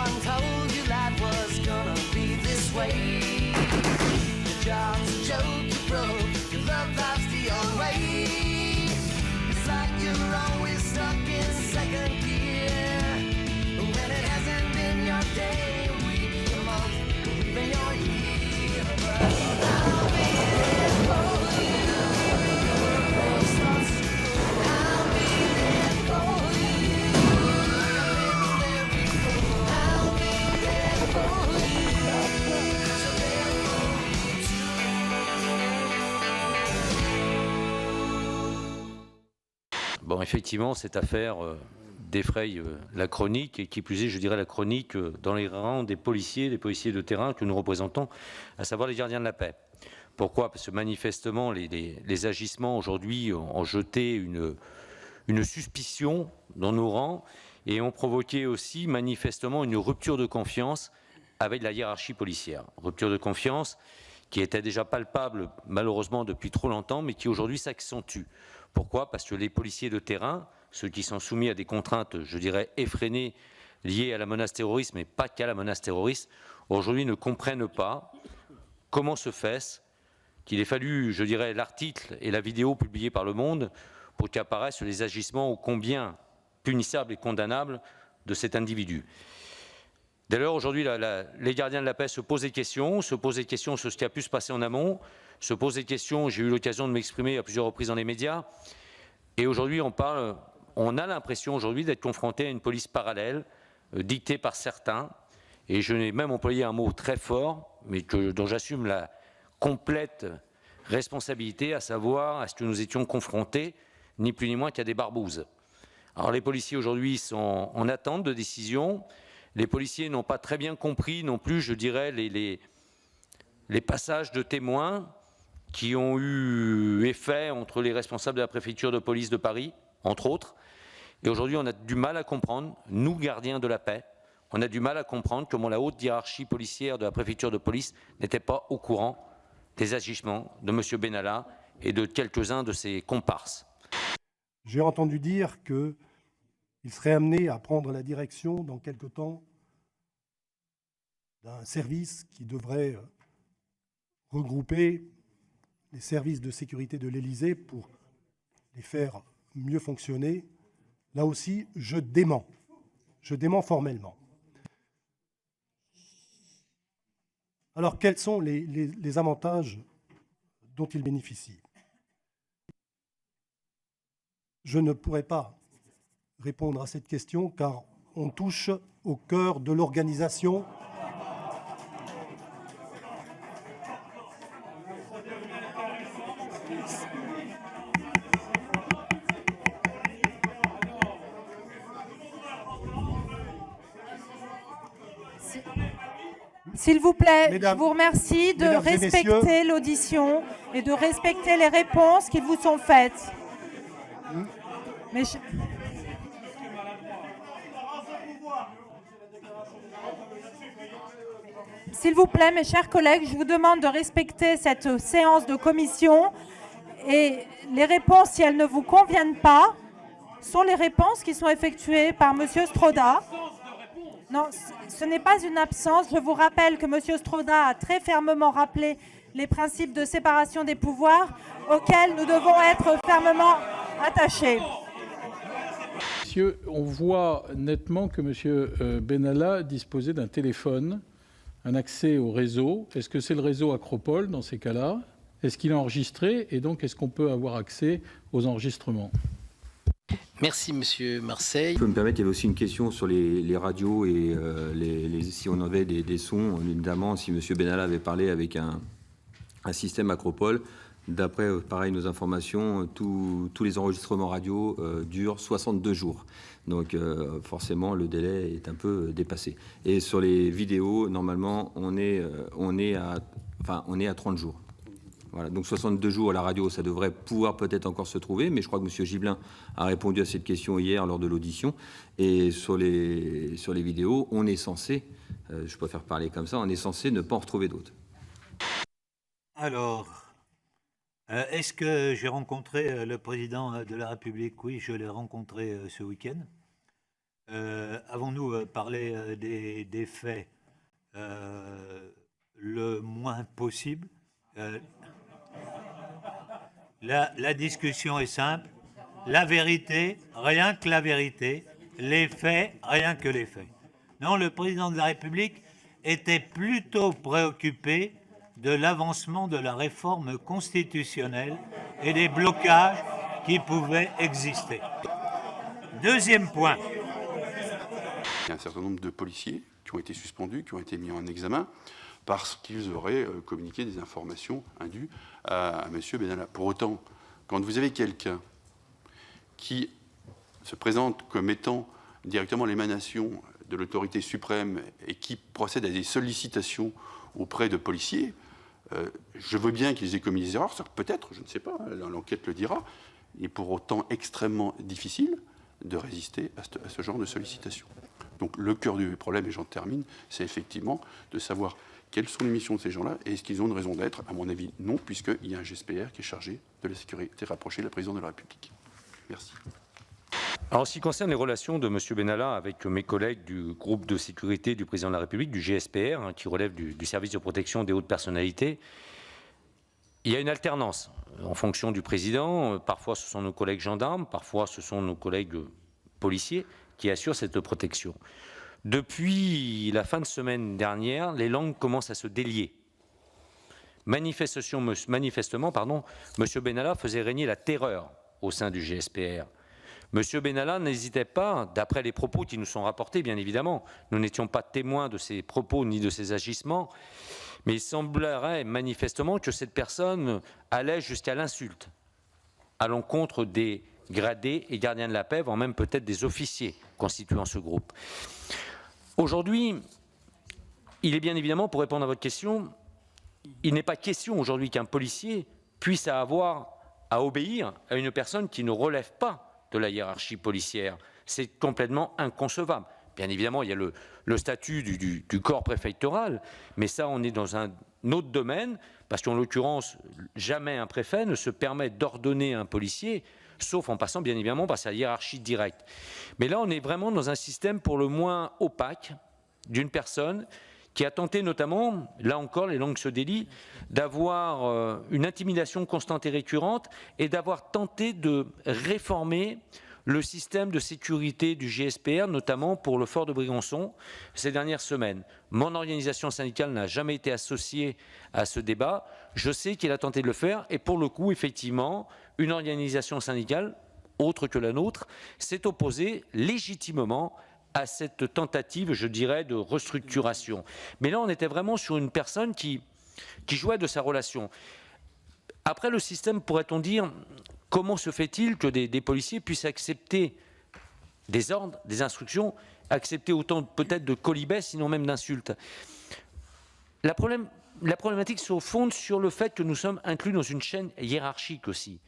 one told you life was gonna be this way. Your job's a joke, you broke, your love life's the old way. It's like you're always stuck in second gear. When it hasn't been your day, week, your month, then your year. But I'll be there for you. I'll be there for you. Like I've been there before. I'll be there for you. So there for you too. Bon, effectivement, cette affaire défraye la chronique, et qui plus est, je dirais, la chronique dans les rangs des policiers de terrain que nous représentons, à savoir les gardiens de la paix. Pourquoi? Parce que manifestement, les agissements aujourd'hui ont jeté une suspicion dans nos rangs et ont provoqué aussi manifestement une rupture de confiance avec la hiérarchie policière. Rupture de confiance qui était déjà palpable malheureusement depuis trop longtemps, mais qui aujourd'hui s'accentue. Pourquoi? Parce que les policiers de terrain, ceux qui sont soumis à des contraintes, je dirais, effrénées, liées à la menace terroriste, mais pas qu'à la menace terroriste, aujourd'hui ne comprennent pas comment se fait qu'il ait fallu, je dirais, l'article et la vidéo publiée par Le Monde pour qu'apparaissent les agissements ô combien punissables et condamnables de cet individu. Dès lors, aujourd'hui, les gardiens de la paix se posent des questions sur ce qui a pu se passer en amont, se posent des questions, j'ai eu l'occasion de m'exprimer à plusieurs reprises dans les médias, et aujourd'hui, on a l'impression aujourd'hui d'être confronté à une police parallèle, dictée par certains, et je n'ai même employé un mot très fort, mais dont j'assume la complète responsabilité, à savoir à ce que nous étions confrontés, ni plus ni moins qu'à des barbouzes. Alors les policiers aujourd'hui sont en attente de décision. Les policiers n'ont pas très bien compris non plus, je dirais, les passages de témoins qui ont eu effet entre les responsables de la préfecture de police de Paris, entre autres. Et aujourd'hui, on a du mal à comprendre, nous gardiens de la paix, on a du mal à comprendre comment la haute hiérarchie policière de la préfecture de police n'était pas au courant des agissements de M. Benalla et de quelques-uns de ses comparses. J'ai entendu dire qu'il serait amené à prendre la direction dans quelque temps d'un service qui devrait regrouper les services de sécurité de l'Élysée pour les faire mieux fonctionner. Là aussi, je dément formellement. Alors, quels sont les avantages dont il bénéficie? Je ne pourrais pas répondre à cette question car on touche au cœur de l'organisation. S'il vous plaît, Mesdames, je vous remercie de Mesdames et respecter messieurs, l'audition et de respecter les réponses qui vous sont faites. Mais s'il vous plaît, mes chers collègues, je vous demande de respecter cette séance de commission et les réponses, si elles ne vous conviennent pas, sont les réponses qui sont effectuées par M. Stroda. Non, ce n'est pas une absence. Je vous rappelle que M. Stroda a très fermement rappelé les principes de séparation des pouvoirs auxquels nous devons être fermement attachés. Monsieur, on voit nettement que M. Benalla disposait d'un téléphone, un accès au réseau. Est-ce que c'est le réseau Acropole dans ces cas-là? Est-ce qu'il est enregistré? Et donc, est-ce qu'on peut avoir accès aux enregistrements? Merci, Monsieur Marseille. Je peux me permettre, il y avait aussi une question sur les radios et si on avait des sons, évidemment, si M. Benalla avait parlé avec un système Acropole. D'après, pareil, nos informations, tous les enregistrements radio durent 62 jours. Donc, forcément, le délai est un peu dépassé. Et sur les vidéos, normalement, on est à 30 jours. Voilà, donc 62 jours à la radio, ça devrait pouvoir peut-être encore se trouver, mais je crois que M. Gibelin a répondu à cette question hier lors de l'audition. Et sur les vidéos, on est censé, je préfère parler comme ça, on est censé ne pas en retrouver d'autres. Alors, est-ce que j'ai rencontré le président de la République? Oui, je l'ai rencontré ce week-end. avons-nous parlé des faits le moins possible? La discussion est simple. La vérité, rien que la vérité. Les faits, rien que les faits. Non, le président de la République était plutôt préoccupé de l'avancement de la réforme constitutionnelle et des blocages qui pouvaient exister. Deuxième point. Il y a un certain nombre de policiers qui ont été suspendus, qui ont été mis en examen parce qu'ils auraient communiqué des informations indues à M. Benalla. Pour autant, quand vous avez quelqu'un qui se présente comme étant directement l'émanation de l'autorité suprême et qui procède à des sollicitations auprès de policiers, je veux bien qu'ils aient commis des erreurs, peut-être, je ne sais pas, l'enquête le dira, il est pour autant extrêmement difficile de résister à ce genre de sollicitation. Donc le cœur du problème, et j'en termine, c'est effectivement de savoir quelles sont les missions de ces gens-là et est-ce qu'ils ont une raison d'être. À mon avis, non, puisqu'il y a un GSPR qui est chargé de la sécurité rapprochée de la présidente de la République. Merci. Alors, en ce qui concerne les relations de M. Benalla avec mes collègues du groupe de sécurité du président de la République, du GSPR, qui relève du service de protection des hautes personnalités, il y a une alternance en fonction du président. Parfois, ce sont nos collègues gendarmes, parfois, ce sont nos collègues policiers qui assurent cette protection. Depuis la fin de semaine dernière, les langues commencent à se délier. Manifestement, M. Benalla faisait régner la terreur au sein du GSPR. M. Benalla n'hésitait pas, d'après les propos qui nous sont rapportés, bien évidemment, nous n'étions pas témoins de ses propos ni de ses agissements, mais il semblerait manifestement que cette personne allait jusqu'à l'insulte à l'encontre des gradés et gardiens de la paix, voire même peut-être des officiers constituant ce groupe. Aujourd'hui, il est bien évidemment, pour répondre à votre question, il n'est pas question aujourd'hui qu'un policier puisse avoir à obéir à une personne qui ne relève pas de la hiérarchie policière. C'est complètement inconcevable. Bien évidemment, il y a le statut du corps préfectoral, mais ça, on est dans un autre domaine, parce qu'en l'occurrence, jamais un préfet ne se permet d'ordonner à un policier, sauf en passant bien évidemment par sa hiérarchie directe. Mais là, on est vraiment dans un système pour le moins opaque d'une personne qui a tenté notamment, là encore les langues se délient, d'avoir une intimidation constante et récurrente et d'avoir tenté de réformer le système de sécurité du GSPR, notamment pour le fort de Brégançon, ces dernières semaines. Mon organisation syndicale n'a jamais été associée à ce débat. Je sais qu'il a tenté de le faire et pour le coup, effectivement, une organisation syndicale, autre que la nôtre, s'est opposée légitimement à cette tentative, je dirais, de restructuration. Mais là, on était vraiment sur une personne qui jouait de sa relation. Après, le système, pourrait-on dire, comment se fait-il que des policiers puissent accepter des ordres, des instructions, accepter autant peut-être de quolibets, sinon même d'insultes? La problématique se fonde sur le fait que nous sommes inclus dans une chaîne hiérarchique aussi,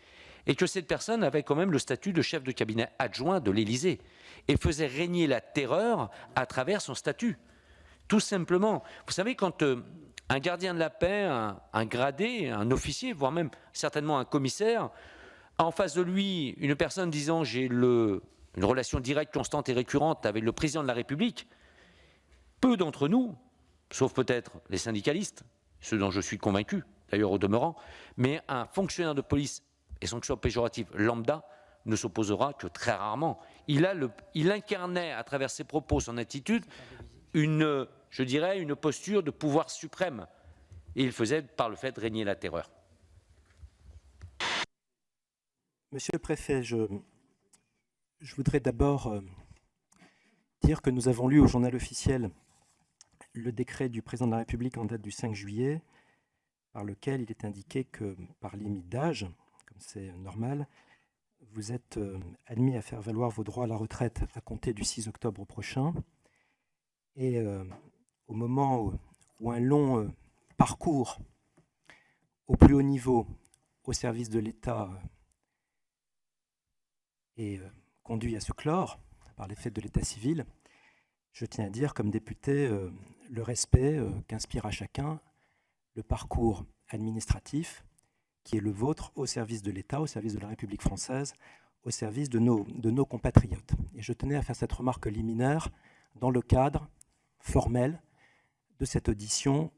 et que cette personne avait quand même le statut de chef de cabinet adjoint de l'Élysée, et faisait régner la terreur à travers son statut. Tout simplement. Vous savez, quand un gardien de la paix, un gradé, un officier, voire même certainement un commissaire, a en face de lui une personne disant « j'ai une relation directe, constante et récurrente avec le président de la République », peu d'entre nous, sauf peut-être les syndicalistes, ceux dont je suis convaincu, d'ailleurs au demeurant, mais un fonctionnaire de police, et sans que ce soit péjoratif, lambda, ne s'opposera que très rarement. Il incarnait à travers ses propos, son attitude, je dirais, une posture de pouvoir suprême. Et il faisait par le fait régner la terreur. Monsieur le Préfet, je voudrais d'abord dire que nous avons lu au journal officiel le décret du Président de la République en date du 5 juillet, par lequel il est indiqué que par limite d'âge, comme c'est normal, vous êtes admis à faire valoir vos droits à la retraite à compter du 6 octobre prochain. Et au moment où un long parcours au plus haut niveau au service de l'État est conduit à se clore par l'effet de l'état civil, je tiens à dire comme député le respect qu'inspire à chacun le parcours administratif qui est le vôtre au service de l'État, au service de la République française, au service de nos compatriotes. Et je tenais à faire cette remarque liminaire dans le cadre formel de cette audition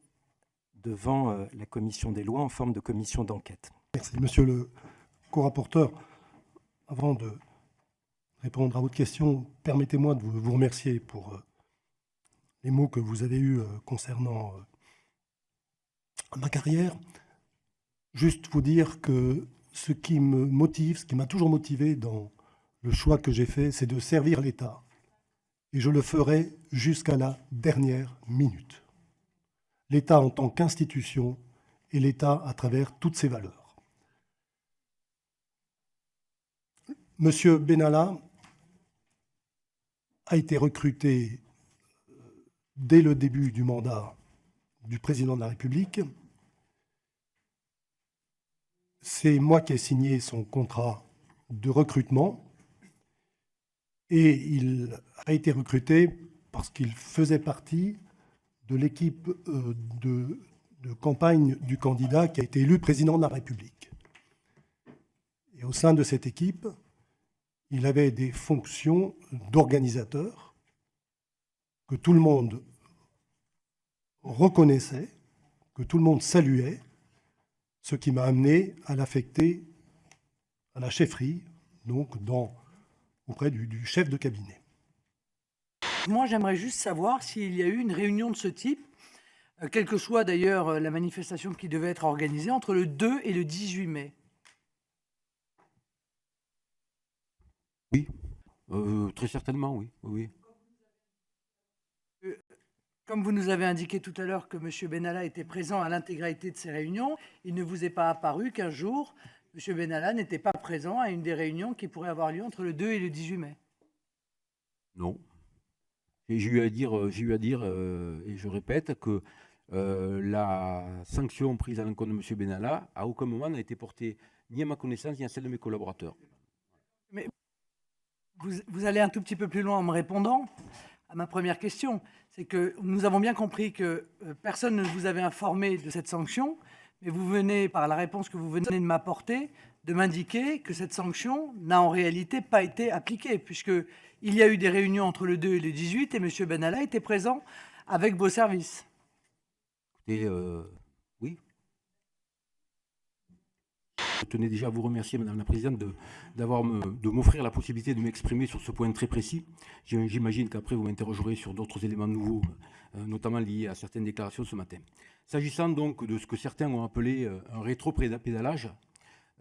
devant la commission des lois en forme de commission d'enquête. Merci, monsieur le co-rapporteur. Avant de répondre à votre question, permettez-moi de vous remercier pour les mots que vous avez eus concernant ma carrière. Juste vous dire que ce qui me motive, ce qui m'a toujours motivé dans le choix que j'ai fait, c'est de servir l'État. Et je le ferai jusqu'à la dernière minute. L'État en tant qu'institution et l'État à travers toutes ses valeurs. Monsieur Benalla a été recruté dès le début du mandat du président de la République. C'est moi qui ai signé son contrat de recrutement et il a été recruté parce qu'il faisait partie de l'équipe de campagne du candidat qui a été élu président de la République. Et au sein de cette équipe, il avait des fonctions d'organisateur que tout le monde reconnaissait, que tout le monde saluait, ce qui m'a amené à l'affecter à la chefferie, donc auprès du chef de cabinet. Moi, j'aimerais juste savoir s'il y a eu une réunion de ce type, quelle que soit d'ailleurs la manifestation qui devait être organisée, entre le 2 et le 18 mai. Oui, très certainement, oui. Oui. Comme vous nous avez indiqué tout à l'heure que M. Benalla était présent à l'intégralité de ces réunions, il ne vous est pas apparu qu'un jour, M. Benalla n'était pas présent à une des réunions qui pourrait avoir lieu entre le 2 et le 18 mai. Non. Et j'ai eu à dire, et je répète, que la sanction prise à l'encontre de M. Benalla, à aucun moment n'a été portée ni à ma connaissance, ni à celle de mes collaborateurs. Mais vous allez un tout petit peu plus loin en me répondant à ma première question. C'est que nous avons bien compris que personne ne vous avait informé de cette sanction, mais vous venez, par la réponse que vous venez de m'apporter, de m'indiquer que cette sanction n'a en réalité pas été appliquée, puisqu'il y a eu des réunions entre le 2 et le 18 et M. Benalla était présent avec vos services. Et oui. Je tenais déjà à vous remercier, Madame la Présidente, de m'offrir la possibilité de m'exprimer sur ce point très précis. J'imagine qu'après, vous m'interrogerez sur d'autres éléments nouveaux, notamment liés à certaines déclarations ce matin. S'agissant donc de ce que certains ont appelé un rétro-pédalage,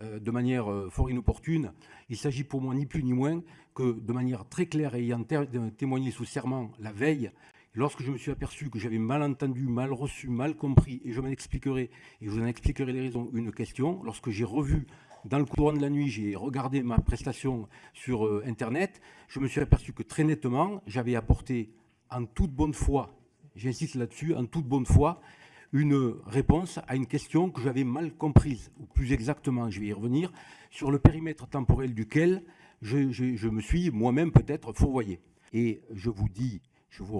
de manière fort inopportune, il s'agit pour moi ni plus ni moins que de manière très claire et ayant témoigné sous serment la veille, lorsque je me suis aperçu que j'avais mal entendu, mal reçu, mal compris, et je m'en expliquerai, et je vous en expliquerai les raisons, une question, lorsque j'ai revu dans le courant de la nuit, j'ai regardé ma prestation sur Internet, je me suis aperçu que très nettement, j'avais apporté en toute bonne foi, j'insiste là-dessus, en toute bonne foi, une réponse à une question que j'avais mal comprise, ou plus exactement, je vais y revenir, sur le périmètre temporel duquel je me suis moi-même peut-être fourvoyé. Et je vous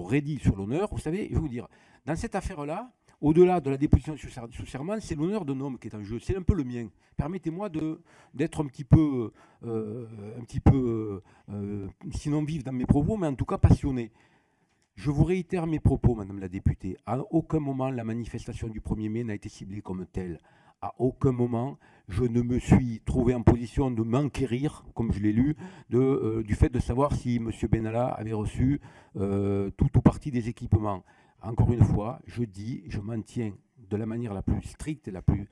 redis sur l'honneur, vous savez, je vais vous dire, dans cette affaire-là, au-delà de la déposition sous serment, c'est l'honneur d'un homme qui est en jeu, c'est un peu le mien. Permettez-moi d'être un petit peu sinon vif dans mes propos, mais en tout cas passionné. Je vous réitère mes propos, Madame la députée. À aucun moment, la manifestation du 1er mai n'a été ciblée comme telle. À aucun moment, je ne me suis trouvé en position de m'enquérir, comme je l'ai lu, du fait de savoir si M. Benalla avait reçu tout ou partie des équipements. Encore une fois, je m'en tiens de la manière la plus stricte et la plus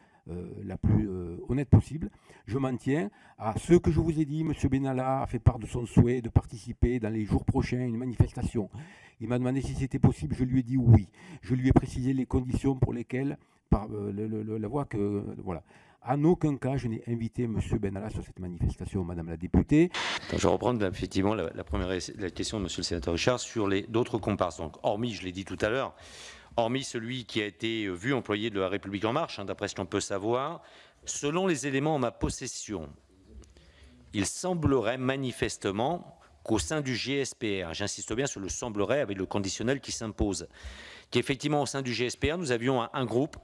honnête possible. Je m'en tiens à ce que je vous ai dit. M. Benalla a fait part de son souhait de participer dans les jours prochains à une manifestation. Il m'a demandé si c'était possible, je lui ai dit oui. Je lui ai précisé les conditions pour lesquelles, par la voie que... Voilà. En aucun cas, je n'ai invité M. Benalla sur cette manifestation, Madame la députée. Je vais reprendre effectivement la question de M. le sénateur Richard sur d'autres comparses. Donc, hormis, je l'ai dit tout à l'heure, hormis celui qui a été vu employé de la République En Marche, d'après ce qu'on peut savoir, selon les éléments en ma possession, il semblerait manifestement qu'au sein du GSPR, j'insiste bien sur le semblerait avec le conditionnel qui s'impose, qu'effectivement au sein du GSPR, nous avions un groupe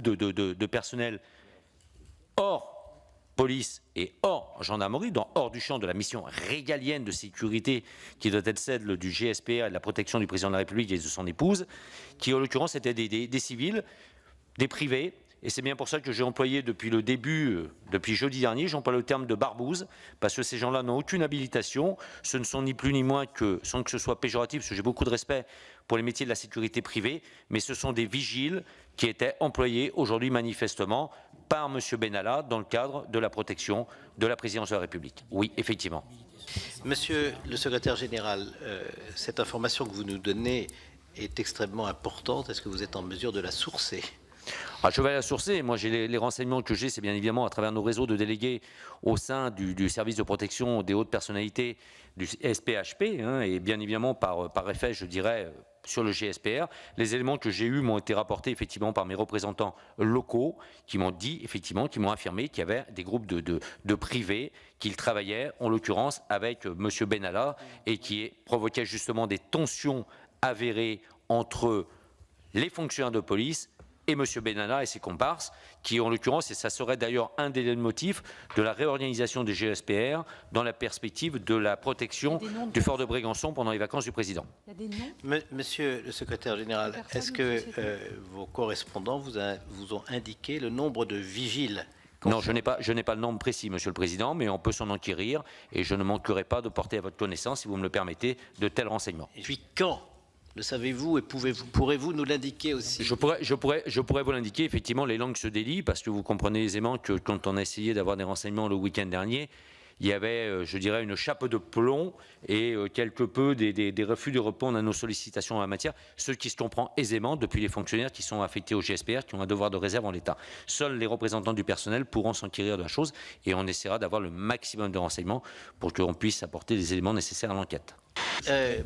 de personnel hors police et hors gendarmerie, hors du champ de la mission régalienne de sécurité qui doit être celle du GSPR et de la protection du président de la République et de son épouse, qui en l'occurrence étaient des civils, des privés. Et c'est bien pour ça que j'ai employé depuis le début, depuis jeudi dernier, j'emploie le terme de barbouze, parce que ces gens-là n'ont aucune habilitation. Ce ne sont ni plus ni moins que, sans que ce soit péjoratif, parce que j'ai beaucoup de respect pour les métiers de la sécurité privée, mais ce sont des vigiles qui étaient employés aujourd'hui manifestement par M. Benalla dans le cadre de la protection de la présidence de la République. Oui, effectivement. Monsieur le secrétaire général, cette information que vous nous donnez est extrêmement importante. Est-ce que vous êtes en mesure de la sourcer ? Je vais la sourcer. Moi, j'ai les renseignements que j'ai, c'est bien évidemment à travers nos réseaux de délégués au sein du service de protection des hautes personnalités du SPHP, et bien évidemment par effet, je dirais, sur le GSPR. Les éléments que j'ai eus m'ont été rapportés effectivement par mes représentants locaux qui m'ont dit, effectivement, qui m'ont affirmé qu'il y avait des groupes de privés qui travaillaient, en l'occurrence, avec M. Benalla et qui provoquaient justement des tensions avérées entre les fonctionnaires de police et M. Benalla et ses comparses, qui en l'occurrence, et ça serait d'ailleurs un des motifs de la réorganisation des GSPR dans la perspective de la protection du fort de Brégançon pendant les vacances du président. Il y a des noms ? Monsieur le secrétaire général, est-ce que vos correspondants vous ont indiqué le nombre de vigiles ? Non, je n'ai pas le nombre précis, Monsieur le Président, mais on peut s'en enquérir et je ne manquerai pas de porter à votre connaissance, si vous me le permettez, de tels renseignements. Et puis quand ? Le savez-vous et pourrez-vous nous l'indiquer aussi ? Je pourrais vous l'indiquer. Effectivement, les langues se délient parce que vous comprenez aisément que quand on a essayé d'avoir des renseignements le week-end dernier, il y avait, je dirais, une chape de plomb et quelque peu des refus de répondre à nos sollicitations en la matière, ce qui se comprend aisément depuis les fonctionnaires qui sont affectés au GSPR, qui ont un devoir de réserve en l'état. Seuls les représentants du personnel pourront s'enquérir de la chose et on essaiera d'avoir le maximum de renseignements pour qu'on puisse apporter les éléments nécessaires à l'enquête.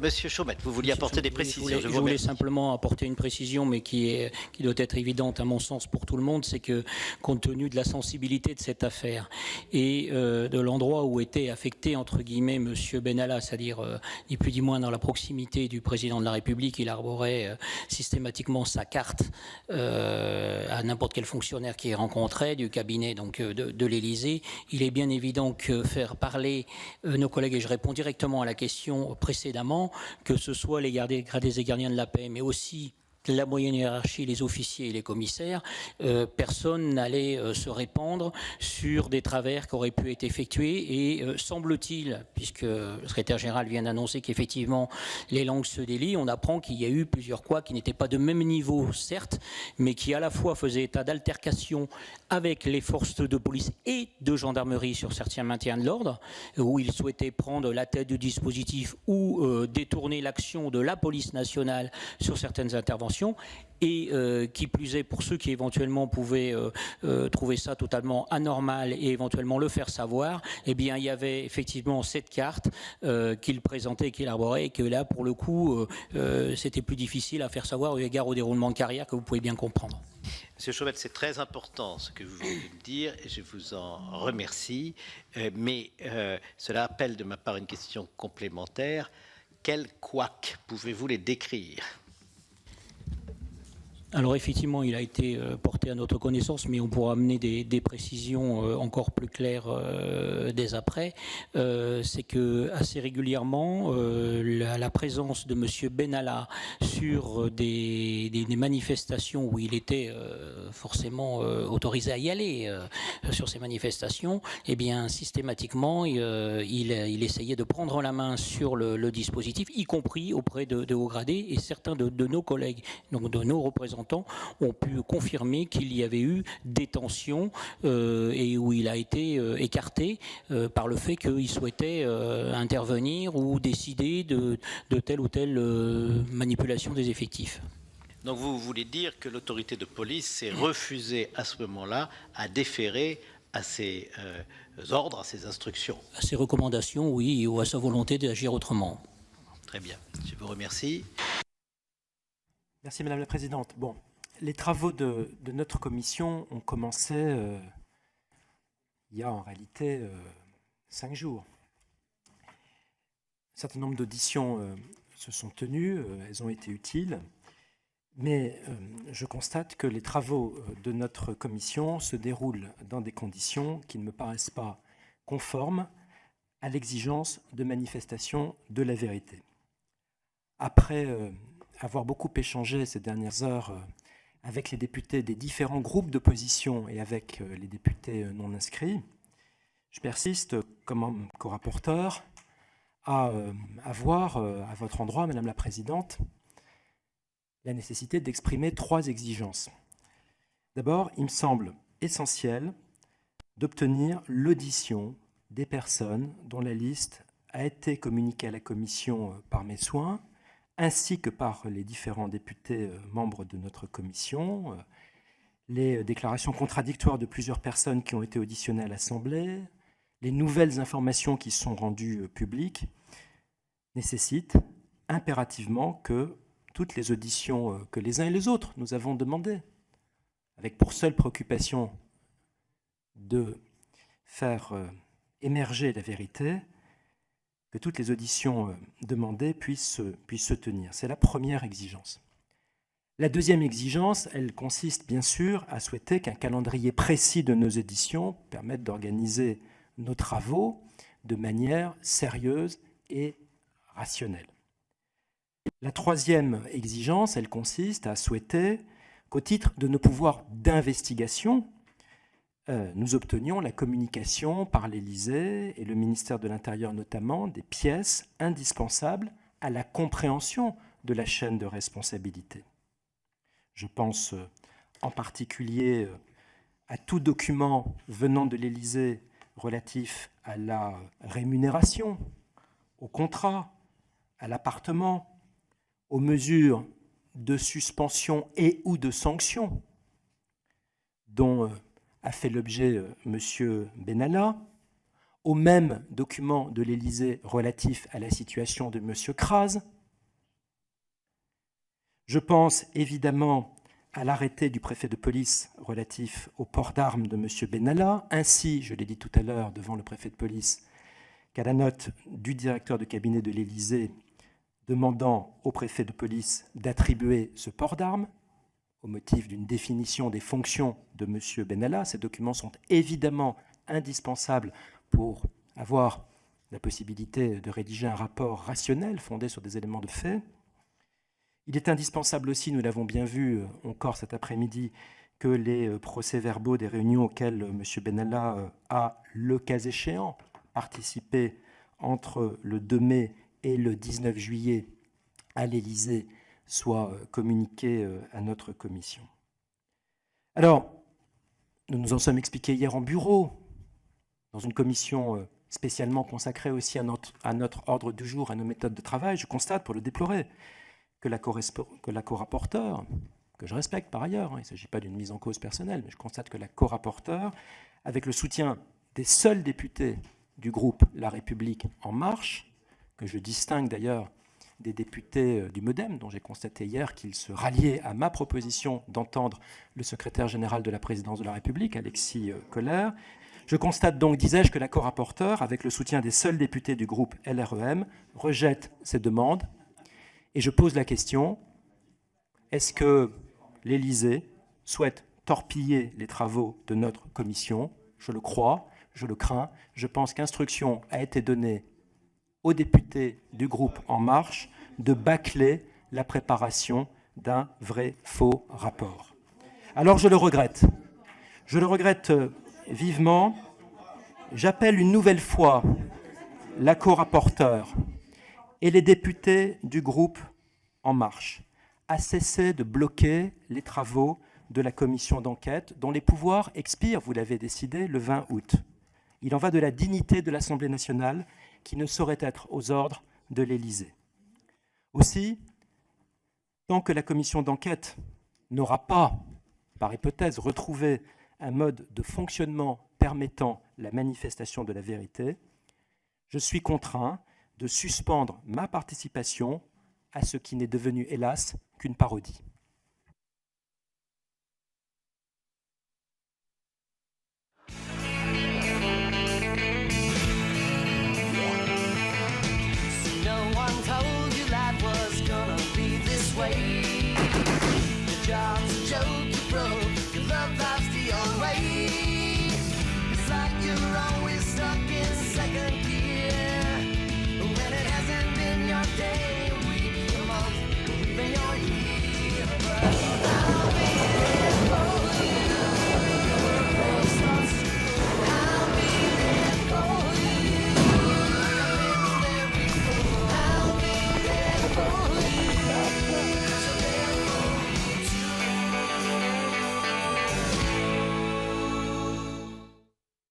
Monsieur Chaumette, vous vouliez apporter des précisions. Je voulais simplement apporter une précision, mais qui doit être évidente à mon sens pour tout le monde, c'est que compte tenu de la sensibilité de cette affaire et de l'endroit où était affecté, entre guillemets, Monsieur Benalla, c'est-à-dire ni plus ni moins dans la proximité du président de la République, il arborait systématiquement sa carte à n'importe quel fonctionnaire qui rencontrait du cabinet donc de l'Élysée. Il est bien évident que faire parler nos collègues, et je réponds directement à la question précédemment, que ce soit les gradés et gardiens de la paix, mais aussi la moyenne hiérarchie, les officiers et les commissaires, personne n'allait se répandre sur des travers qui auraient pu être effectués et semble-t-il, puisque le secrétaire général vient d'annoncer qu'effectivement les langues se délient, on apprend qu'il y a eu plusieurs couacs qui n'étaient pas de même niveau, certes, mais qui à la fois faisaient état d'altercations avec les forces de police et de gendarmerie sur certains maintiens de l'ordre, où ils souhaitaient prendre la tête du dispositif ou détourner l'action de la police nationale sur certaines interventions. Et qui plus est, pour ceux qui éventuellement pouvaient trouver ça totalement anormal et éventuellement le faire savoir, eh bien il y avait effectivement cette carte qu'il présentait, qu'il arborait, et que là pour le coup c'était plus difficile à faire savoir au égard au déroulement de carrière, que vous pouvez bien comprendre. Monsieur Chaumette, c'est très important ce que vous venez de me dire et je vous en remercie, mais cela appelle de ma part une question complémentaire. Quels couacs pouvez-vous les décrire ? Alors effectivement, il a été porté à notre connaissance, mais on pourra amener des précisions encore plus claires dès après. C'est que assez régulièrement, la présence de M. Benalla sur des manifestations où il était forcément autorisé à y aller sur ces manifestations, eh bien systématiquement, il essayait de prendre la main sur le dispositif, y compris auprès de hauts gradés, et certains de nos collègues, donc de nos représentants, ont pu confirmer qu'il y avait eu des tensions et où il a été écarté par le fait qu'il souhaitait intervenir ou décider de telle ou telle manipulation des effectifs. Donc vous voulez dire que l'autorité de police s'est refusée à ce moment-là à déférer à ses ordres, à ses instructions. À ses recommandations, oui, ou à sa volonté d'agir autrement. Très bien, je vous remercie. Merci Madame la Présidente. Bon, les travaux de notre commission ont commencé il y a en réalité 5 jours. Un certain nombre d'auditions se sont tenues, elles ont été utiles. Mais je constate que les travaux de notre commission se déroulent dans des conditions qui ne me paraissent pas conformes à l'exigence de manifestation de la vérité. Après avoir beaucoup échangé ces dernières heures avec les députés des différents groupes d'opposition et avec les députés non inscrits, je persiste, comme co-rapporteur, à avoir à votre endroit, Madame la Présidente, la nécessité d'exprimer 3 exigences. D'abord, il me semble essentiel d'obtenir l'audition des personnes dont la liste a été communiquée à la Commission par mes soins, ainsi que par les différents députés membres de notre commission, les déclarations contradictoires de plusieurs personnes qui ont été auditionnées à l'Assemblée, les nouvelles informations qui sont rendues publiques, nécessitent impérativement que toutes les auditions que les uns et les autres nous avons demandées, avec pour seule préoccupation de faire émerger la vérité, que toutes les auditions demandées puissent se tenir. C'est la première exigence. La deuxième exigence, elle consiste bien sûr à souhaiter qu'un calendrier précis de nos auditions permette d'organiser nos travaux de manière sérieuse et rationnelle. La troisième exigence, elle consiste à souhaiter qu'au titre de nos pouvoirs d'investigation, nous obtenions la communication par l'Élysée et le ministère de l'Intérieur notamment des pièces indispensables à la compréhension de la chaîne de responsabilité. Je pense en particulier à tout document venant de l'Élysée relatif à la rémunération, au contrat, à l'appartement, aux mesures de suspension et ou de sanction dont a fait l'objet M. Benalla, au même document de l'Élysée relatif à la situation de M. Kras. Je pense évidemment à l'arrêté du préfet de police relatif au port d'armes de M. Benalla, ainsi, je l'ai dit tout à l'heure devant le préfet de police, qu'à la note du directeur de cabinet de l'Élysée demandant au préfet de police d'attribuer ce port d'armes au motif d'une définition des fonctions de M. Benalla. Ces documents sont évidemment indispensables pour avoir la possibilité de rédiger un rapport rationnel fondé sur des éléments de fait. Il est indispensable aussi, nous l'avons bien vu encore cet après-midi, que les procès-verbaux des réunions auxquelles M. Benalla a, le cas échéant, participé entre le 2 mai et le 19 juillet à l'Élysée soient communiqués à notre commission. Alors, nous nous en sommes expliqués hier en bureau, dans une commission spécialement consacrée aussi à notre ordre du jour, à nos méthodes de travail. Je constate, pour le déplorer, que la co-rapporteure, que je respecte par ailleurs, il ne s'agit pas d'une mise en cause personnelle, mais je constate que la co-rapporteure, avec le soutien des seuls députés du groupe La République En Marche, que je distingue d'ailleurs des députés du MoDem, dont j'ai constaté hier qu'ils se ralliaient à ma proposition d'entendre le secrétaire général de la présidence de la République, Alexis Kohler. Je constate donc, disais-je, que la co-rapporteure, avec le soutien des seuls députés du groupe LREM, rejette ces demandes. Et je pose la question, est-ce que l'Élysée souhaite torpiller les travaux de notre commission? Je le crois, je le crains. Je pense qu'instruction a été donnée aux députés du groupe En Marche de bâcler la préparation d'un vrai faux rapport. Alors je le regrette. Je le regrette vivement. J'appelle une nouvelle fois la co-rapporteure et les députés du groupe En Marche à cesser de bloquer les travaux de la commission d'enquête dont les pouvoirs expirent, vous l'avez décidé, le 20 août. Il en va de la dignité de l'Assemblée nationale qui ne saurait être aux ordres de l'Élysée. Aussi, tant que la commission d'enquête n'aura pas, par hypothèse, retrouvé un mode de fonctionnement permettant la manifestation de la vérité, je suis contraint de suspendre ma participation à ce qui n'est devenu, hélas, qu'une parodie.